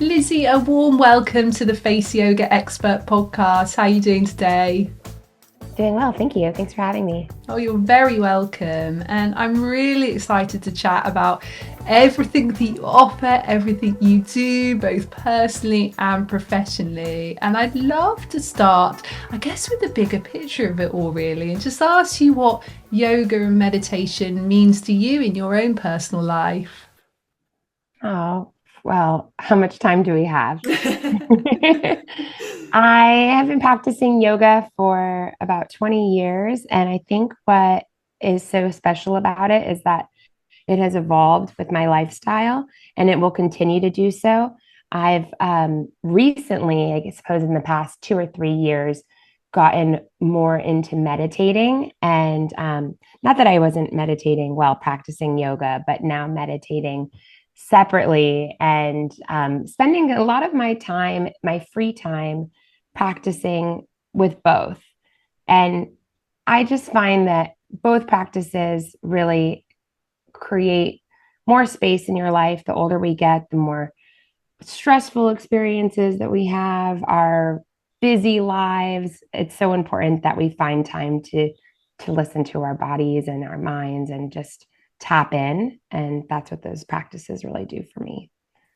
Lizzie, a warm welcome to the Face Yoga Expert podcast. How are you doing today? Doing well, thank you. Thanks for having me. Oh, you're very welcome. And I'm really excited to chat about everything that you offer, everything you do, both personally and professionally. And I'd love to start, I guess, with the bigger picture of it all, really, and just ask you what yoga and meditation means to you in your own personal life. Oh, well, how much time do we have? I have been practicing yoga for about 20 years, and I think what is so special about it is that it has evolved with my lifestyle and it will continue to do so. I've recently, I suppose in the past 2 or 3 years, gotten more into meditating. And not that I wasn't meditating while practicing yoga, but now meditating separately and spending a lot of my time, my free time, practicing with both. And I just find that both practices really create more space in your life. The older we get, the more stressful experiences that we have, our busy lives. It's so important that we find time to listen to our bodies and our minds and just tap in. And that's what those practices really do for me.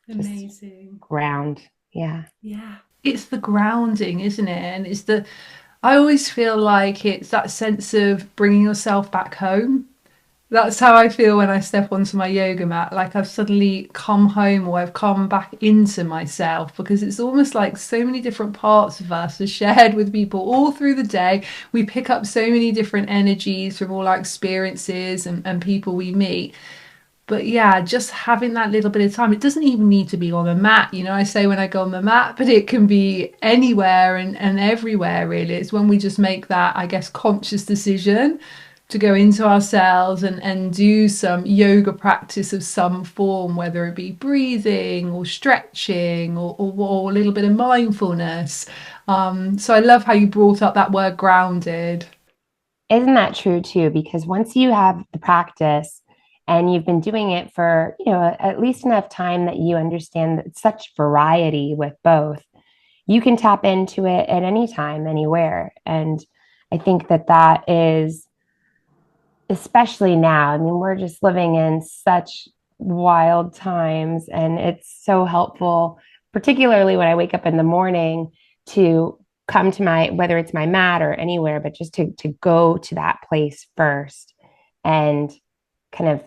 Just Amazing. ground. Yeah. Yeah. It's the grounding, isn't it? And I always feel like it's that sense of bringing yourself back home. That's how I feel when I step onto my yoga mat. Like I've suddenly come home or I've come back into myself, because it's almost like so many different parts of us are shared with people all through the day. We pick up so many different energies from all our experiences and people we meet. But yeah, just having that little bit of time, it doesn't even need to be on a mat. I say when I go on the mat, but it can be anywhere and everywhere, really. It's when we just make that, I guess, conscious decision to go into ourselves and do some yoga practice of some form, whether it be breathing or stretching or a little bit of mindfulness. So I love how you brought up that word grounded. Isn't that true too? Because once you have the practice and you've been doing it for, at least enough time that you understand that such variety with both, you can tap into it at any time, anywhere. And I think that that is, especially now, I mean, we're just living in such wild times, and it's so helpful, particularly when I wake up in the morning, to come to my, whether it's my mat or anywhere, but just to go to that place first and kind of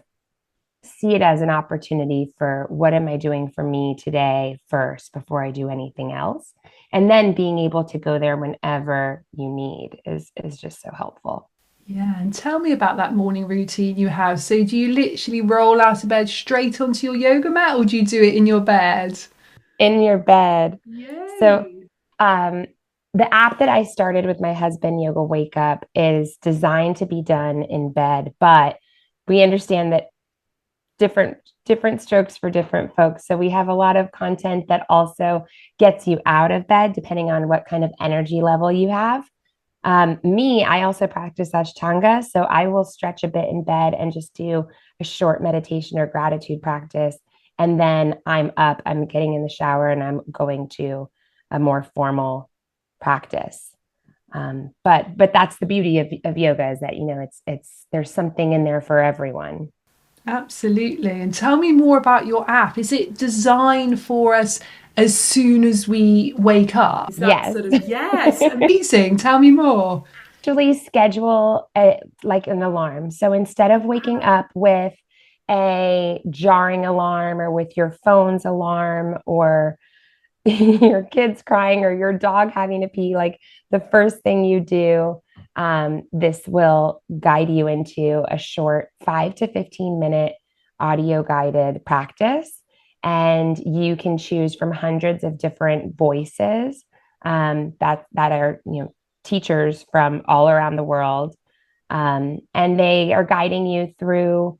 see it as an opportunity for what am I doing for me today first before I do anything else. And then being able to go there whenever you need is just so helpful. Yeah, and tell me about that morning routine you have. So do you literally roll out of bed straight onto your yoga mat, or do you do it in your bed? In your bed. So Yay. um the app that I started with my husband, Yoga Wake Up, is designed to be done in bed, but we understand that different strokes for different folks. So we have a lot of content that also gets you out of bed depending on what kind of energy level you have. I also practice Ashtanga, so I will stretch a bit in bed and just do a short meditation or gratitude practice. And then I'm getting in the shower and I'm going to a more formal practice. But that's the beauty of yoga, is that, it's there's something in there for everyone. Absolutely. And tell me more about your app. Is it designed for us as soon as we wake up? Is that Yes. sort of, yes, amazing. Tell me more. Actually schedule like an alarm. So instead of waking up with a jarring alarm or with your phone's alarm or your kids crying or your dog having to pee, like the first thing you do, this will guide you into a short 5 to 15 minute audio guided practice. And you can choose from hundreds of different voices that are, teachers from all around the world. And they are guiding you through,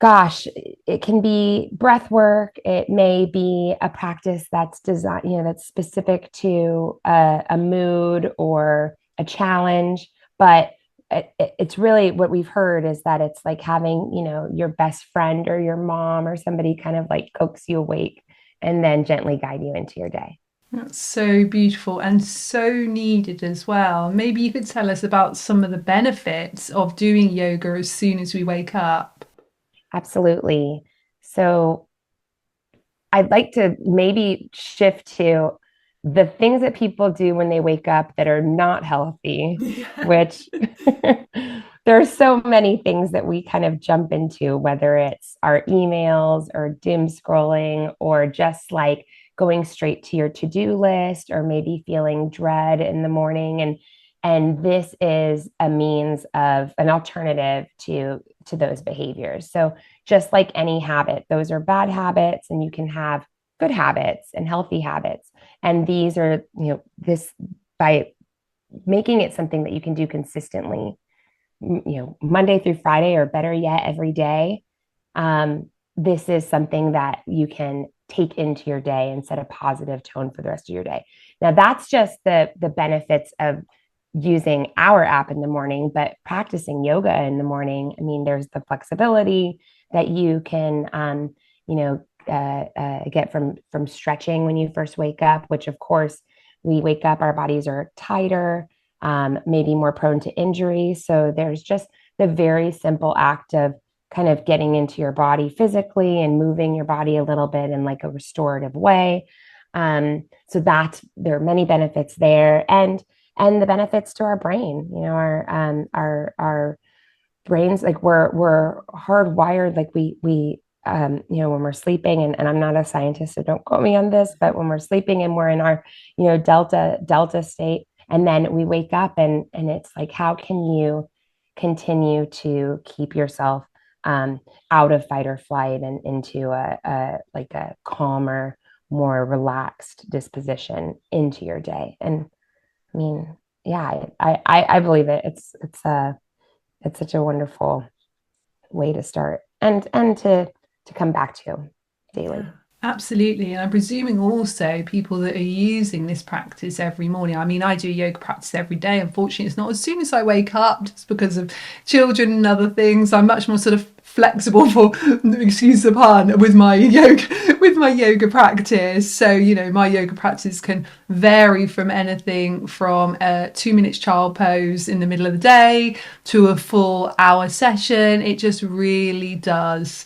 gosh, it can be breath work. It may be a practice that's designed, that's specific to a mood or a challenge. But it's really, what we've heard is that it's like having, your best friend or your mom or somebody kind of like coax you awake and then gently guide you into your day. That's so beautiful and so needed as well. Maybe you could tell us about some of the benefits of doing yoga as soon as we wake up. Absolutely. So I'd like to maybe shift to the things that people do when they wake up that are not healthy, Yeah. which there are so many things that we kind of jump into, whether it's our emails or doom scrolling or just like going straight to your to-do list or maybe feeling dread in the morning. And this is a means of an alternative to those behaviors. So just like any habit, those are bad habits, and you can have good habits and healthy habits. And these are, this by making it something that you can do consistently, Monday through Friday, or better yet, every day. This is something that you can take into your day and set a positive tone for the rest of your day. Now, that's just the benefits of using our app in the morning, but practicing yoga in the morning, I mean, there's the flexibility that you can, get from stretching when you first wake up, which of course we wake up, our bodies are tighter, maybe more prone to injury. So there's just the very simple act of kind of getting into your body physically and moving your body a little bit in like a restorative way. So there are many benefits there, and the benefits to our brain. Our brains, like we're hardwired, like we when we're sleeping, and I'm not a scientist, so don't quote me on this, but when we're sleeping and we're in our delta state, and then we wake up, and it's like, how can you continue to keep yourself out of fight or flight and into a calmer, more relaxed disposition into your day? And I mean, yeah, I believe it. It's such a wonderful way to start, and to come back to Yeah, daily. absolutely. And I'm presuming also people that are using this practice every morning. I mean, I do yoga practice every day. Unfortunately, it's not as soon as I wake up, just because of children and other things. I'm much more sort of flexible, for excuse the pun, with my yoga practice. So, my yoga practice can vary from anything from a 2 minutes child pose in the middle of the day to a full hour session. It just really does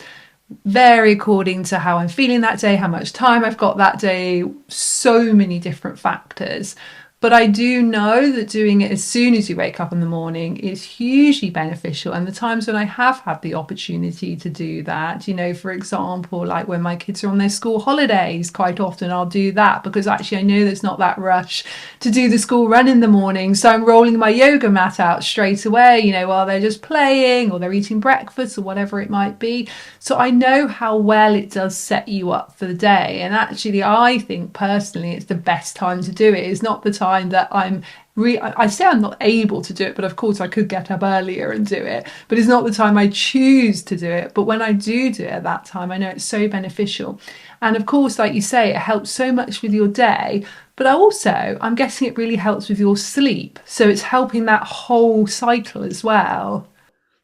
vary according to how I'm feeling that day, how much time I've got that day, so many different factors. But I do know that doing it as soon as you wake up in the morning is hugely beneficial. And the times when I have had the opportunity to do that, for example, like when my kids are on their school holidays, quite often I'll do that, because actually I know there's not that rush to do the school run in the morning. So I'm rolling my yoga mat out straight away, while they're just playing or they're eating breakfast or whatever it might be. So I know how well it does set you up for the day. And actually, I think personally, it's the best time to do it. It's not the time that I say I'm not able to do it, but of course I could get up earlier and do it. But it's not the time I choose to do it. But when I do it at that time, I know it's so beneficial. And of course, like you say, it helps so much with your day. But I'm guessing it really helps with your sleep. So it's helping that whole cycle as well.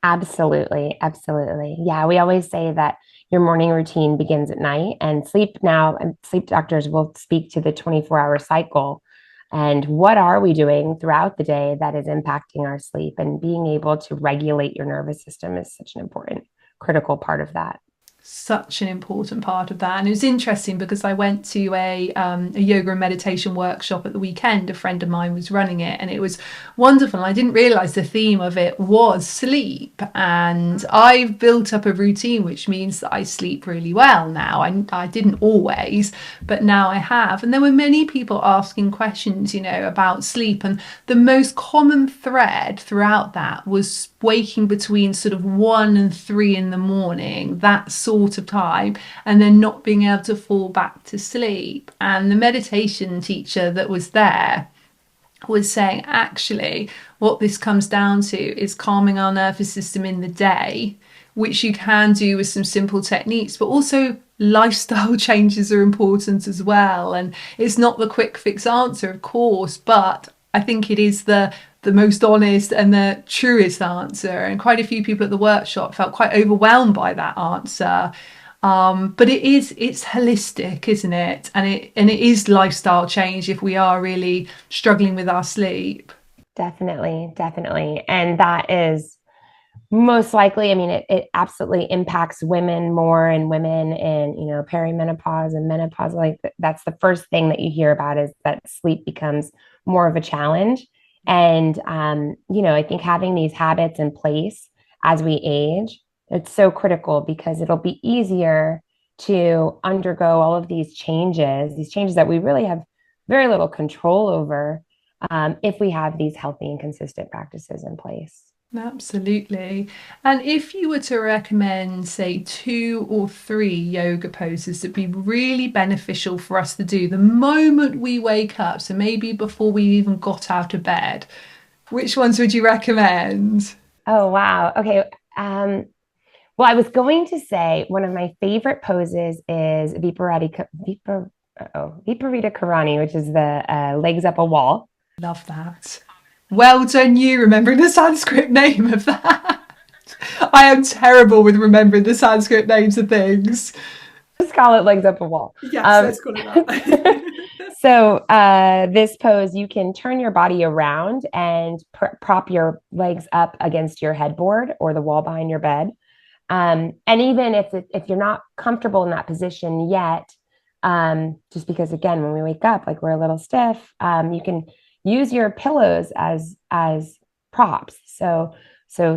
Absolutely, absolutely. Yeah, we always say that your morning routine begins at night, and sleep doctors will speak to the 24-hour cycle. And what are we doing throughout the day that is impacting our sleep? And being able to regulate your nervous system is such an important, critical part of that. Such an important part of that. And it was interesting because I went to a yoga and meditation workshop at the weekend. A friend of mine was running it, and it was wonderful. And I didn't realize the theme of it was sleep. And I've built up a routine, which means that I sleep really well now. I didn't always, but now I have. And there were many people asking questions, about sleep. And the most common thread throughout that was waking between sort of 1 and 3 in the morning, that sort of time, and then not being able to fall back to sleep. And the meditation teacher that was there was saying, actually, what this comes down to is calming our nervous system in the day, which you can do with some simple techniques, but also lifestyle changes are important as well. And it's not the quick fix answer, of course, but I think it is the most honest and the truest answer. And quite a few people at the workshop felt quite overwhelmed by that answer. But it's holistic, isn't it? And it is lifestyle change if we are really struggling with our sleep. Definitely, definitely. And that is most likely, I mean, it absolutely impacts women more, and women in, perimenopause and menopause. Like that's the first thing that you hear about, is that sleep becomes more of a challenge. And, I think having these habits in place as we age, it's so critical, because it'll be easier to undergo all of these changes that we really have very little control over, if we have these healthy and consistent practices in place. Absolutely. And if you were to recommend, say, two or three yoga poses that'd be really beneficial for us to do the moment we wake up, so maybe before we even got out of bed, which ones would you recommend? Oh, wow. Okay. Well, I was going to say one of my favorite poses is Viparita Karani, which is the legs up a wall. Love that. Well done, you remembering the Sanskrit name of that. I am terrible with remembering the Sanskrit names of things. Let's call it legs up a wall. Yes, let's call it that. So this pose, you can turn your body around and prop your legs up against your headboard or the wall behind your bed. And even if you're not comfortable in that position yet, just because again, when we wake up, like we're a little stiff, you can use your pillows as props. So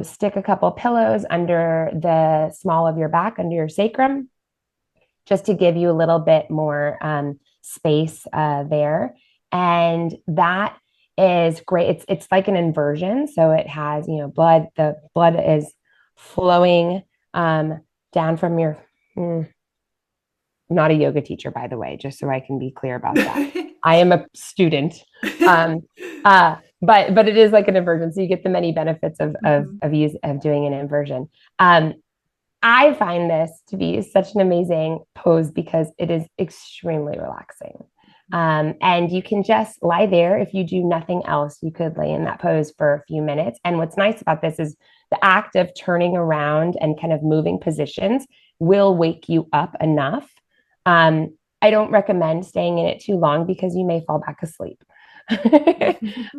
stick a couple pillows under the small of your back, under your sacrum, just to give you a little bit more space there. And that is great. It's like an inversion. So it has, blood. The blood is flowing down from your. Not a yoga teacher, by the way, just so I can be clear about that. I am a student. But it is like an inversion. So you get the many benefits of doing an inversion. I find this to be such an amazing pose because it is extremely relaxing. And you can just lie there. If you do nothing else, you could lay in that pose for a few minutes. And what's nice about this is the act of turning around and kind of moving positions will wake you up enough. I don't recommend staying in it too long because you may fall back asleep.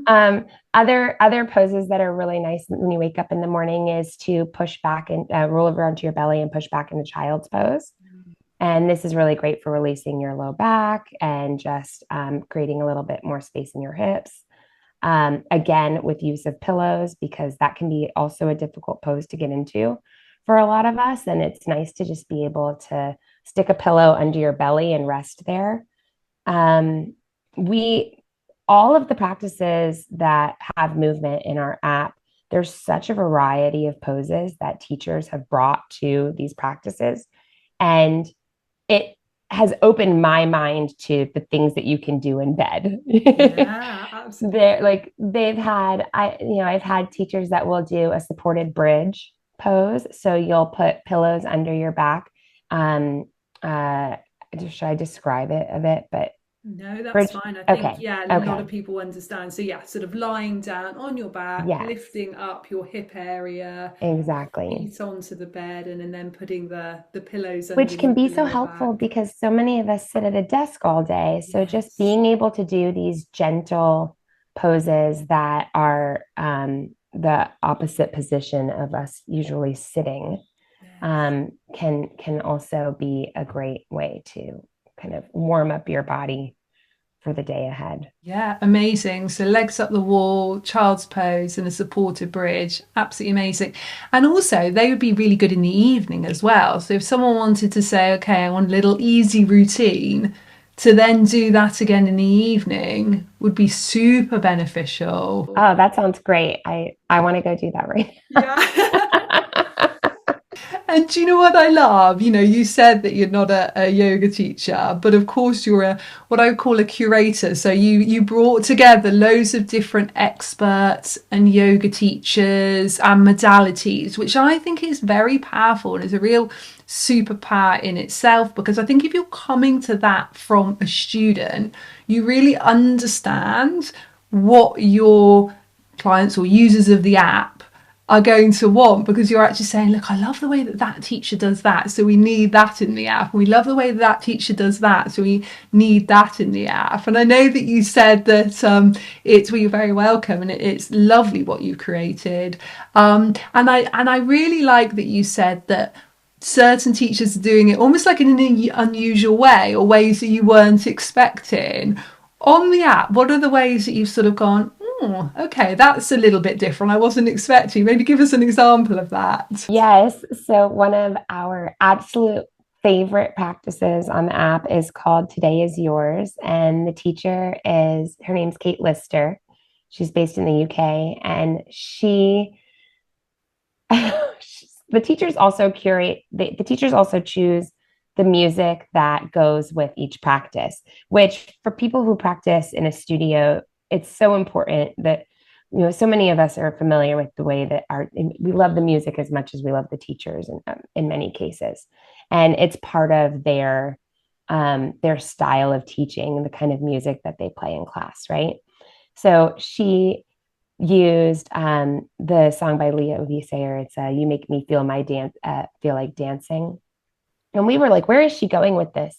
Other poses that are really nice when you wake up in the morning is to push back and roll over onto your belly and push back into child's pose. And this is really great for releasing your low back and just creating a little bit more space in your hips. Again, with use of pillows, because that can be also a difficult pose to get into for a lot of us. And it's nice to just be able to stick a pillow under your belly and rest there. We all of the practices that have movement in our app, there's such a variety of poses that teachers have brought to these practices. And it has opened my mind to the things that you can do in bed. Yeah, absolutely. I've had teachers that will do a supported bridge pose. So you'll put pillows under your back. Uh, should I describe it a bit? But No, that's bridge. fine. I think, Okay. yeah, a lot Okay. of people understand. So, yeah, sort of lying down on your back, Yes, lifting up your hip area, exactly. feet onto the bed, and then putting the pillows Which can underneath be the so lower helpful back. because so many of us sit at a desk all day. So just Yes. being able to do these gentle poses that are the opposite position of us usually sitting, Yes. can also be a great way to kind of warm up your body for the day ahead. Yeah, amazing. So legs up the wall, child's pose, and a supported bridge. Absolutely amazing. And also, they would be really good in the evening as well. So if someone wanted to say, okay, I want a little easy routine, to then do that again in the evening would be super beneficial. Oh, that sounds great. I want to go do that right Yeah. now. And do you know what I love? You said that you're not a yoga teacher, but of course you're what I would call a curator. So you brought together loads of different experts and yoga teachers and modalities, which I think is very powerful and is a real superpower in itself. Because I think if you're coming to that from a student, you really understand what your clients or users of the app are going to want, because you're actually saying, look, I love the way that that teacher does that, so we need that in the app. And we love the way that that teacher does that, so we need that in the app. And I know that you said that it's, well, you're very welcome, and it's lovely what you've created. And I really like that you said that certain teachers are doing it almost like in an unusual way, or ways that you weren't expecting. On the app, what are the ways that you've sort of gone, oh, okay, that's a little bit different, I wasn't expecting? Maybe give us an example of that. Yes. So one of our absolute favorite practices on the app is called Today is Yours. And the teacher is, her name's Kate Lister. She's based in the UK. And the teachers also the teachers also choose the music that goes with each practice, which for people who practice in a studio, it's so important that, so many of us are familiar with the way that we love the music as much as we love the teachers in many cases. And it's part of their style of teaching, the kind of music that they play in class, right? So she used the song by Leo Sayer. It's "You Make Me Feel My Dance, Feel Like Dancing," and we were like, "Where is she going with this?"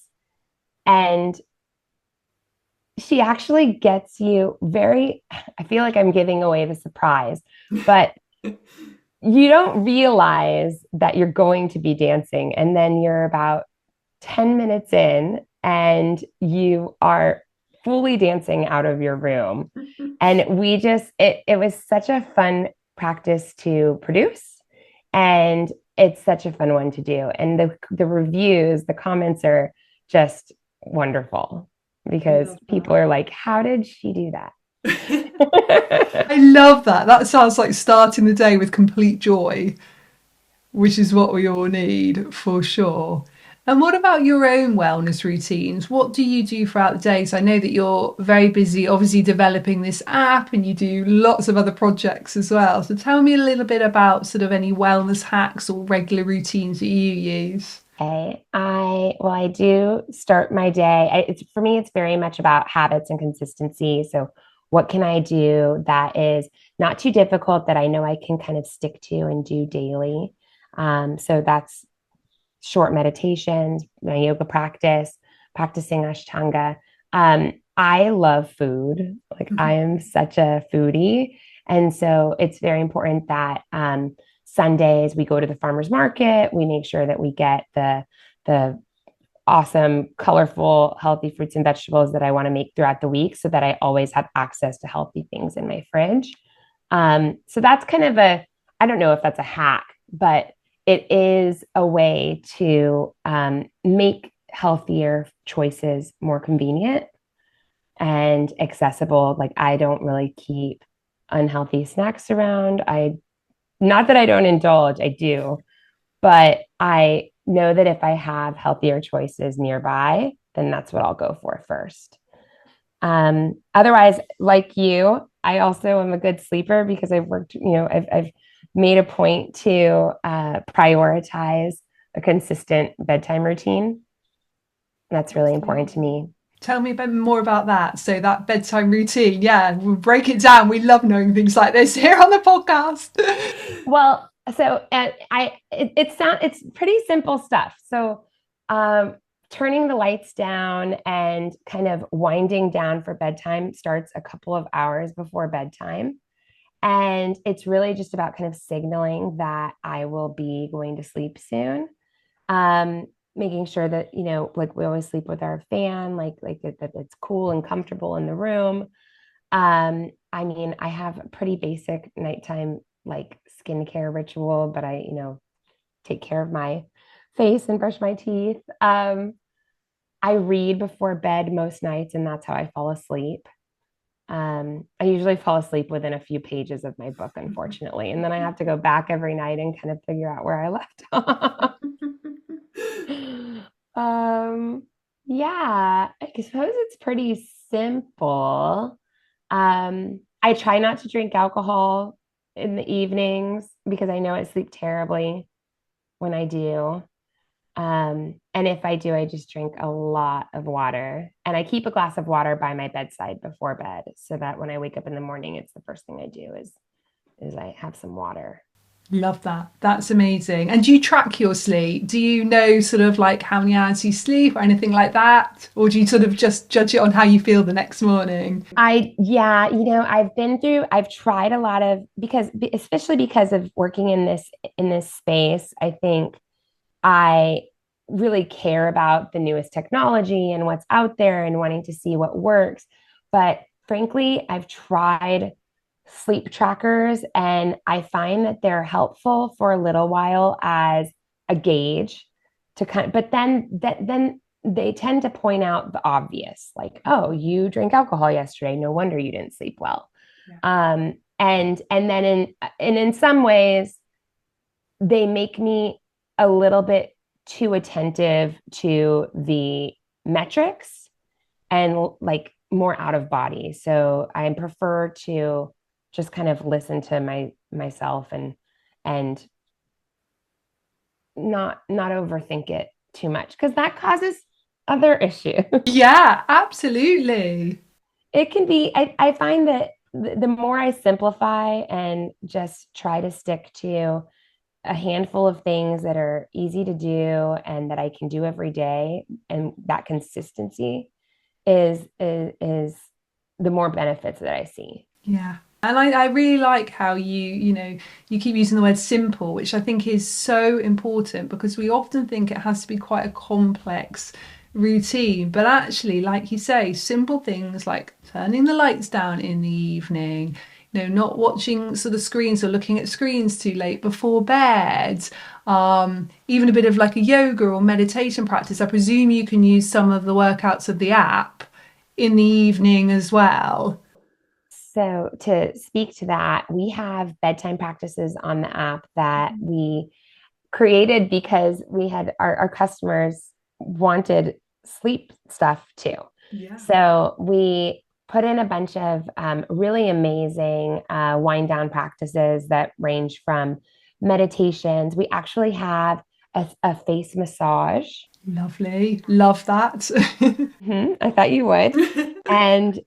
And she actually gets you very. I feel like I'm giving away the surprise, but you don't realize that you're going to be dancing, and then you're about 10 minutes in, and you are fully dancing out of your room. And it was such a fun practice to produce. And it's such a fun one to do. And the reviews, the comments are just wonderful because people are like, how did she do that? I love that. That sounds like starting the day with complete joy, which is what we all need for sure. And what about your own wellness routines? What do you do throughout the day? So I know that you're very busy, obviously, developing this app, and you do lots of other projects as well. So tell me a little bit about sort of any wellness hacks or regular routines that you use. Okay. I do start my day. For me, it's very much about habits and consistency. So what can I do that is not too difficult that I know I can kind of stick to and do daily? So that's short meditations, my yoga practice, practicing Ashtanga. I love food. Like I am such a foodie. And so it's very important that Sundays we go to the farmer's market. We make sure that we get the awesome, colorful, healthy fruits and vegetables that I want to make throughout the week so that I always have access to healthy things in my fridge. So that's kind of I don't know if that's a hack, but it is a way to make healthier choices more convenient and accessible. Like I don't really keep unhealthy snacks around. Not that I don't indulge, I do, but I know that if I have healthier choices nearby, then that's what I'll go for first. Otherwise, like you, I also am a good sleeper because I've made a point to prioritize a consistent bedtime routine. That's really important to me. Tell me a bit more about that. So that bedtime routine, yeah, we'll break it down. We love knowing things like this here on the podcast. Well, so it's pretty simple stuff. So, turning the lights down and kind of winding down for bedtime starts a couple of hours before bedtime. And it's really just about kind of signaling that I will be going to sleep soon. Making sure that, like we always sleep with our fan, that it's cool and comfortable in the room. I mean, I have a pretty basic nighttime like skincare ritual, but I take care of my face and brush my teeth. I read before bed most nights, and that's how I fall asleep. I usually fall asleep within a few pages of my book, unfortunately, and then I have to go back every night and kind of figure out where I left off. um, yeah, I suppose it's pretty simple. I try not to drink alcohol in the evenings because I know I sleep terribly when I do. And if I do, I just drink a lot of water. And I keep a glass of water by my bedside before bed so that when I wake up in the morning, it's the first thing I do is I have some water. Love that. That's amazing. And do you track your sleep? Do you know sort of like how many hours you sleep or anything like that? Or do you sort of just judge it on how you feel the next morning? Yeah, I've tried a lot of, especially because of working in this space, I think I really care about the newest technology and what's out there and wanting to see what works. But frankly, I've tried sleep trackers and I find that they're helpful for a little while as a gauge to but then they tend to point out the obvious, like, oh, you drank alcohol yesterday. No wonder you didn't sleep well. Yeah. And then in some ways, they make me a little bit too attentive to the metrics and like more out of body. So I prefer to just kind of listen to myself and not overthink it too much because that causes other issues. Yeah, absolutely. It can be, I find that the more I simplify and just try to stick to a handful of things that are easy to do and that I can do every day, and that consistency is the more benefits that I see. Yeah. And I really like how you keep using the word simple, which I think is so important because we often think it has to be quite a complex routine. But actually, like you say, simple things like turning the lights down in the evening, not watching sort of screens or looking at screens too late before bed. Even a bit of like a yoga or meditation practice. I presume you can use some of the workouts of the app in the evening as well. So to speak to that, we have bedtime practices on the app that we created because we had our customers wanted sleep stuff too. Yeah. So we put in a bunch of really amazing wind down practices that range from meditations. We actually have a face massage. Lovely. Love that. I thought you would. And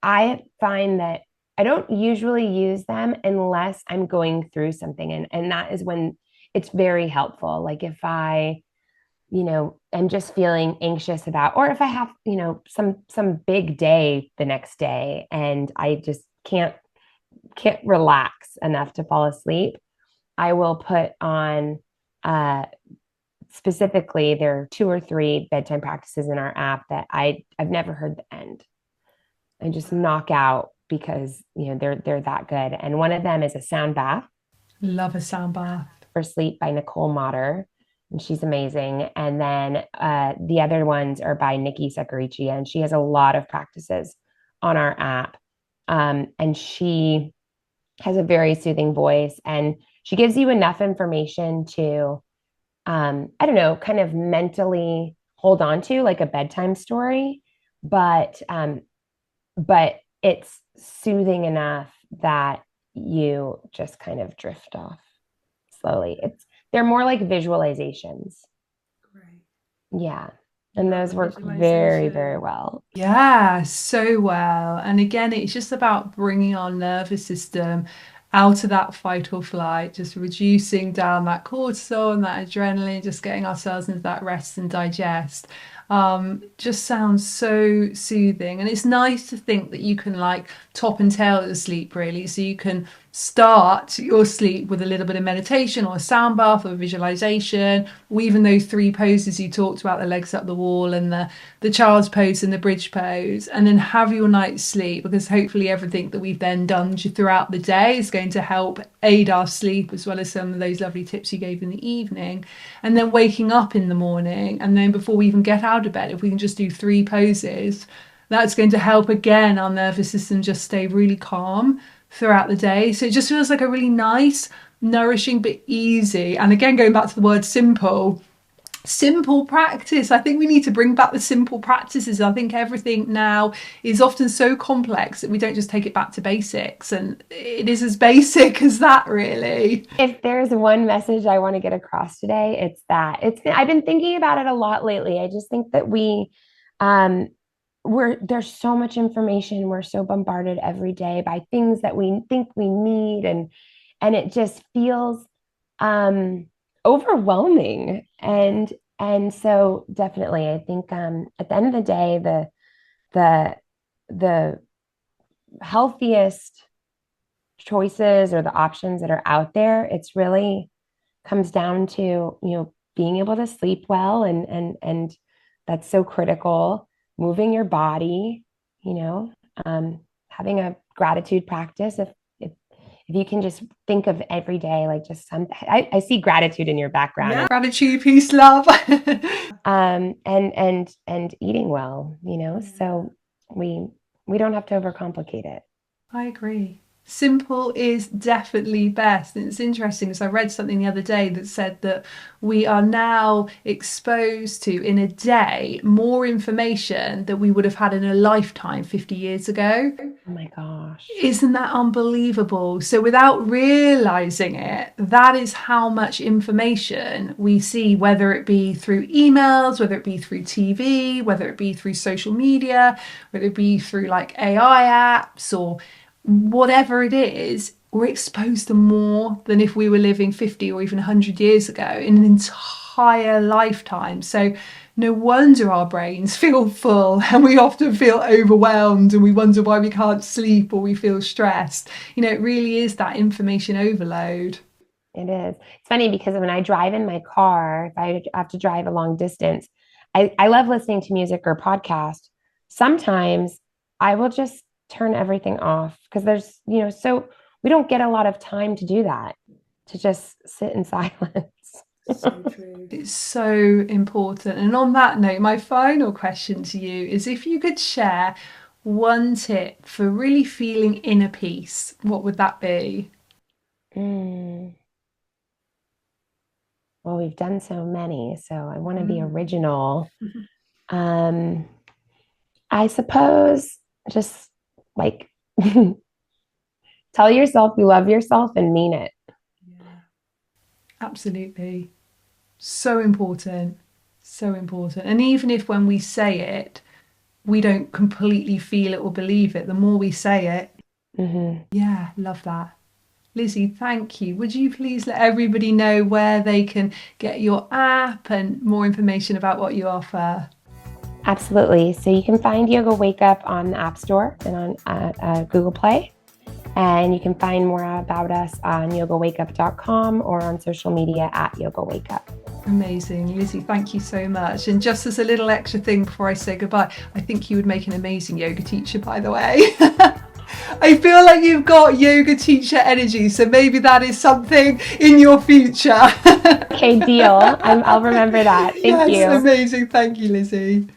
I find that I don't usually use them unless I'm going through something, and that is when it's very helpful. Like if I, am just feeling anxious about, or if I have, some big day the next day and I just can't relax enough to fall asleep, I will put on specifically, there are two or three bedtime practices in our app that I've never heard the end. And just knock out because they're that good. And one of them is a sound bath Love a sound bath. for sleep by Nicole Motter, and she's amazing. And then the other ones are by Nikki Sakarichi, and she has a lot of practices on our app. And she has a very soothing voice, and she gives you enough information to I don't know, kind of mentally hold on to like a bedtime story, but it's soothing enough that you just kind of drift off slowly. They're more like visualizations. Great. Yeah. And Love those a work very, very visualization. well. Yeah, so well. And again, it's just about bringing our nervous system out of that fight or flight, just reducing down that cortisol and that adrenaline, just getting ourselves into that rest and digest. Just sounds so soothing. And it's nice to think that you can like top and tail the sleep really. So you can start your sleep with a little bit of meditation or a sound bath or visualization, or even those three poses you talked about, the legs up the wall and the child's pose and the bridge pose, and then have your night's sleep, because hopefully everything that we've then done throughout the day is going to help aid our sleep, as well as some of those lovely tips you gave in the evening. And then waking up in the morning, and then before we even get out of bed, if we can just do three poses, that's going to help again our nervous system just stay really calm throughout the day. So it just feels like a really nice, nourishing, but easy. And again, going back to the word simple practice. I think we need to bring back the simple practices. I think everything now is often so complex that we don't just take it back to basics. And it is as basic as that, really. If there's one message I want to get across today, it's that I've been thinking about it a lot lately. I just think that um, there's so much information. We're so bombarded every day by things that we think we need, and it just feels overwhelming. And so definitely, I think at the end of the day, the the healthiest choices or the options that are out there, it's really comes down to, being able to sleep well, and that's so critical. Moving your body, you know, having a gratitude practice. If you can just think of every day like just some, I see gratitude in your background. Yeah, gratitude, peace, love. And eating well, so we don't have to overcomplicate it. I agree. Simple is definitely best. And it's interesting because I read something the other day that said that we are now exposed to, in a day, more information than we would have had in a lifetime 50 years ago. Oh my gosh. Isn't that unbelievable? So, without realizing it, that is how much information we see, whether it be through emails, whether it be through TV, whether it be through social media, whether it be through like AI apps or whatever it is. We're exposed to more than if we were living 50 or even 100 years ago in an entire lifetime. So, no wonder our brains feel full and we often feel overwhelmed and we wonder why we can't sleep or we feel stressed. It really is that information overload. It is. It's funny because when I drive in my car, if I have to drive a long distance, I love listening to music or podcast. Sometimes I will just turn everything off because there's, so we don't get a lot of time to do that, to just sit in silence. So true. It's so important. And on that note, my final question to you is if you could share one tip for really feeling inner peace, what would that be? Well, we've done so many, so I want to be original. I suppose just like tell yourself you love yourself and mean it. Yeah, absolutely. So important. So important. And even if when we say it, we don't completely feel it or believe it, the more we say it, yeah, love that. Lizzie, thank you. Would you please let everybody know where they can get your app and more information about what you offer? Absolutely. So you can find Yoga Wake Up on the App Store and on Google Play. And you can find more about us on yogawakeup.com or on social media at Yoga Wake Up. Amazing. Lizzie, thank you so much. And just as a little extra thing before I say goodbye, I think you would make an amazing yoga teacher, by the way. I feel like you've got yoga teacher energy, so maybe that is something in your future. Okay, deal. I'll remember that. Thank you. Amazing. Thank you, Lizzie.